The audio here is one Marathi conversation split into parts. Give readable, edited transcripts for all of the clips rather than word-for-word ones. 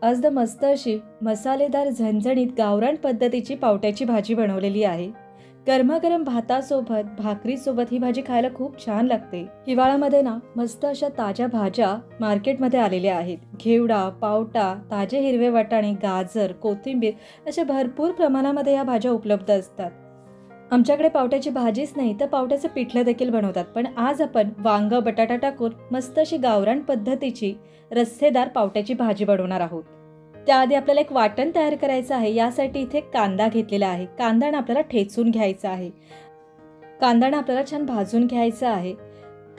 आज मस्त अशी मसालेदार झणझणीत गावरान पद्धतीची पावट्याची भाजी बनवलेली आहे। गरमागरम भातासोबत भाकरीसोबत ही भाजी खायला खूप छान लागते। हिवाळ्यामध्ये ना मस्त अशा ताज्या भाज्या मार्केटमध्ये आलेल्या आहेत। घेवडा, पावटा, ताजे हिरवे वाटाणे, गाजर, कोथिंबीर अशा भरपूर प्रमाणामध्ये या भाज्या उपलब्ध असतात। आमच्याकडे पावट्याची भाजीच नाही तर पावट्याचं पिठलं देखील बनवतात, पण आज आपण वांग बटाटा टाकून मस्त अशी गावरान पद्धतीची रस्सेदार पावट्याची भाजी बनवणार आहोत। त्याआधी आपल्याला एक वाटण तयार करायचं आहे। यासाठी इथे कांदा घेतलेला आहे। कांदा आपल्याला ठेचून घ्यायचा आहे। कांदा आपल्याला छान भाजून घ्यायचा आहे।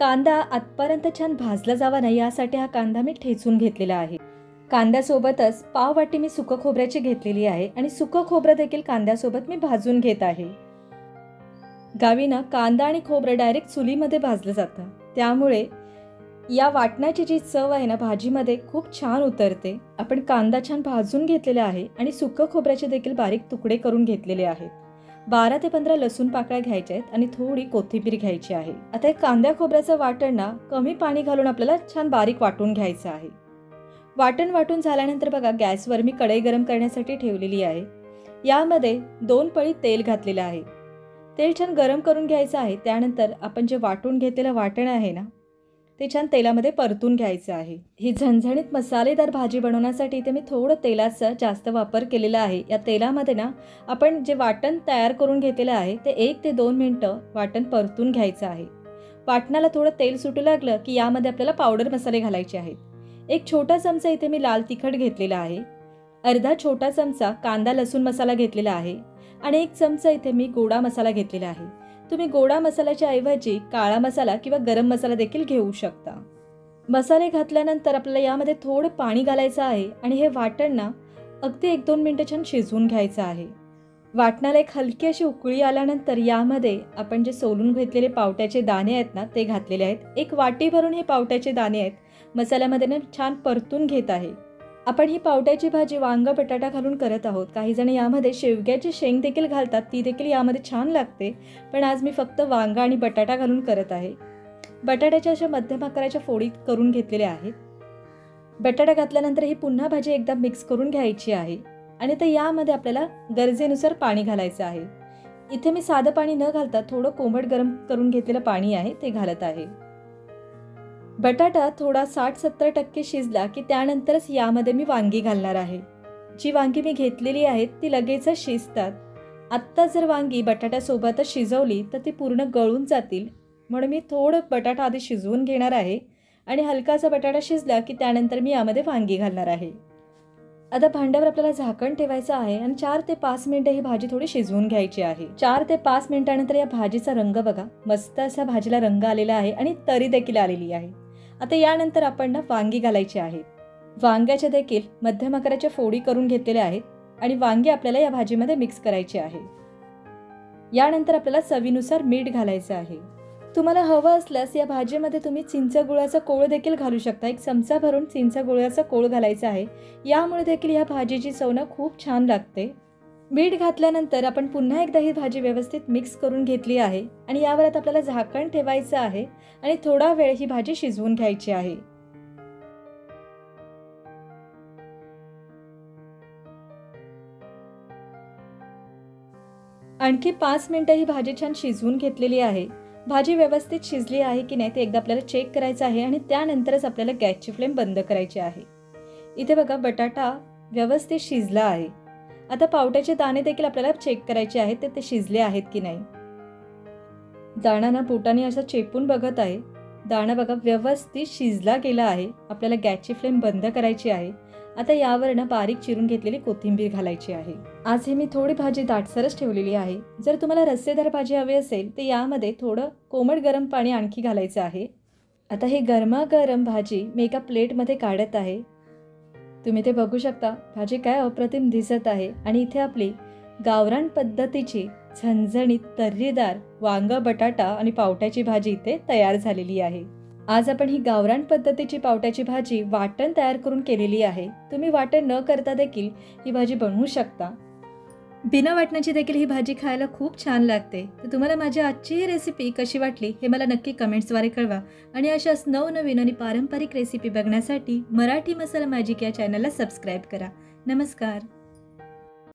कांदा आतपर्यंत छान भाजला जावा ना यासाठी हा कांदा मी ठेचून घेतलेला आहे। कांद्यासोबतच पाव वाटी मी सुकं खोबऱ्याची घेतलेली आहे आणि सुकं खोबरं देखील कांद्यासोबत मी भाजून घेत आहे। गावी ना कांदा आणि खोबरं डायरेक्ट चुलीमध्ये भाजलं जातं, त्यामुळे या वाटणाची जी चव आहे ना भाजीमध्ये खूप छान उतरते। आपण कांदा छान भाजून घेतलेला आहे आणि सुकं खोबऱ्याचे देखील बारीक तुकडे करून घेतलेले आहेत। 12 ते 15 लसूण पाकळ्या घ्यायच्या आहेत आणि थोडी कोथिंबीर घ्यायची आहे। आता हे कांदा खोबऱ्याचं वाटण ना कमी पाणी घालून आपल्याला छान बारीक वाटून घ्यायचं आहे। वाटण वाटून झाल्यानंतर बघा गॅसवर मी कढई गरम करण्यासाठी ठेवलेली आहे। यामध्ये 2 पळी तेल घातलेलं आहे। तेल छान गरम करून घ्यायचं आहे। त्यानंतर आपण जे वाटून घेतलेलं वाटण आहे ना ते छान तेलामध्ये परतून घ्यायचं आहे। ही झणझणीत मसालेदार भाजी बनवण्यासाठी इथे मी थोडं तेलाचा जास्त वापर केलेला आहे। या तेलामध्ये ना आपण जे वाटण तयार करून घेतलेलं आहे ते 1 ते 2 मिनिटं वाटण परतून घ्यायचं आहे। वाटणाला थोडं तेल सुटू लागलं की यामध्ये आपल्याला पावडर मसाले घालायचे आहेत। एक छोटा चमचा इथे मी लाल तिखट घेतलेला आहे। अर्धा छोटा चमचा कांदा लसूण मसाला घेतलेला आहे आणि 1 चमचा इथे मी गोडा मसाला घेतलेला आहे। तुम्ही गोडा मसाल्याच्या ऐवजी काळा मसाला किंवा गरम मसाला देखील घेऊ शकता। मसाले घातल्यानंतर आपल्याला यामध्ये थोडं पाणी घालायचं आहे आणि हे वाटण ना अगदी 1-2 मिनिटं छान शिजवून घ्यायचं आहे। वाटणाला एक हलकी अशी उकळी आल्यानंतर यामध्ये आपण जे सोलून घेतलेले पावट्याचे दाणे आहेत ना ते घातलेले आहेत। 1 वाटी भरून हे पावट्याचे दाणे आहेत मसाल्यामध्ये ना छान परतून घेत आहे। आपण ही पावट्याची भाजी वांग बटाटा घालून करत आहोत। काही जण यामध्ये शेवग्याची शेंग देखील घालतात, ती देखील यामध्ये छान लागते, पण आज मी फक्त वांग आणि बटाटा घालून करत आहे। बटाट्याच्या अशा मध्यम आकाराच्या फोडी करून घेतलेल्या आहेत। बटाटा घातल्यानंतर ही पुन्हा भाजी एकदा मिक्स करून घ्यायची आहे आणि तर यामध्ये आपल्याला गरजेनुसार पाणी घालायचं आहे। इथे मी साधं पाणी न घालता थोडं कोमट गरम करून घेतलेलं पाणी आहे ते घालत आहे। बटाटा थोडा 60-70% शिजला की त्यानंतरच यामध्ये मी वांगी घालणार आहे। जी वांगी मी घेतलेली आहेत ती लगेचच शिजतात। आत्ता जर वांगी बटाट्यासोबतच शिजवली तर ती पूर्ण गळून जातील, म्हणून मी थोडं बटाटा आधी शिजवून घेणार आहे आणि हलकासा बटाटा शिजला की त्यानंतर मी यामध्ये वांगी घालणार आहे। आता भांड्यावर आपल्याला झाकण ठेवायचं आहे आणि 4 ते 5 मिनिटं ही भाजी थोडी शिजवून घ्यायची आहे। 4 ते 5 मिनिटांनंतर या भाजीचा रंग बघा, मस्त असा भाजीला रंग आलेला आहे आणि तरी देखील आलेली आहे। आता यानंतर आपण ना वांगी घालायची आहेत। वांग्याच्या देखील मध्यम आकाराच्या फोडी करून घेतलेल्या आहेत आणि वांगी आपल्याला या भाजीमध्ये मिक्स करायची आहे। यानंतर आपल्याला चवीनुसार मीठ घालायचं आहे। तुम्हाला हवं असल्यास या भाजीमध्ये तुम्ही चिंच गुळाचा कोळ देखील घालू शकता। 1 चमचा भरून चिंच गुळाचा कोळ घालायचा आहे, यामुळे देखील या भाजीची चव ना खूप छान लागते। मीठ घातल्यानंतर आपण पुन्हा एकदा ही भाजी व्यवस्थित मिक्स करून घेतली आहे आणि यावर आता आपल्याला झाकण ठेवायचं आहे आणि थोडा वेळ ही भाजी शिजवून घ्यायची आहे। आणखी 5 मिनिटं ही भाजी छान शिजवून घेतलेली आहे। भाजी व्यवस्थित शिजली आहे की नाही ते एकदा आपल्याला चेक करायचं आहे आणि त्यानंतरच आपल्याला गॅसची फ्लेम बंद करायची आहे। इथे बघा बटाटा व्यवस्थित शिजला आहे। आता पावट्याचे दाणे देखील आपल्याला चेक करायचे आहेत ते शिजले आहेत की नाही। दाणा बोटाने असं चेपून बघत आहे। दाणा बघा व्यवस्थित शिजला गेला आहे। आपल्याला गॅसची फ्लेम बंद करायची आहे। आता यावर ना बारीक चिरून घेतलेली कोथिंबीर घालायची आहे। आज हे मी थोडी भाजी दाटसरच ठेवलेली आहे। जर तुम्हाला रस्सेदार भाजी हवी असेल तर यामध्ये थोडं कोमट गरम पाणी आणखी घालायचं आहे। आता हे गरमागरम भाजी मी एका प्लेटमध्ये काढत आहे। तुम्ही ते बघू शकता भाजी काय अप्रतिम दिसत आहे आणि इथे आपली गावरान पद्धतीची झणझणीत तर्रीदार वांग बटाटा आणि पावट्याची भाजी इथे तयार झालेली आहे। आज आपण ही गावरान पद्धतीची पावट्याची भाजी वाटण तयार करून केलेली आहे। तुम्ही वाटण न करता देखील ही भाजी बनवू शकता। बिना वाटणाची देखील ही भाजी खायला खूप छान लागते. तर तुम्हाला माझी आजची ही रेसिपी कशी वाटली हे मला नक्की कमेंट्सद्वारे कळवा आणि अशाच नवनवीन आणि पारंपरिक रेसिपी बघण्यासाठी मराठी मसाला मॅजिक या चॅनलला सबस्क्राईब करा. नमस्कार.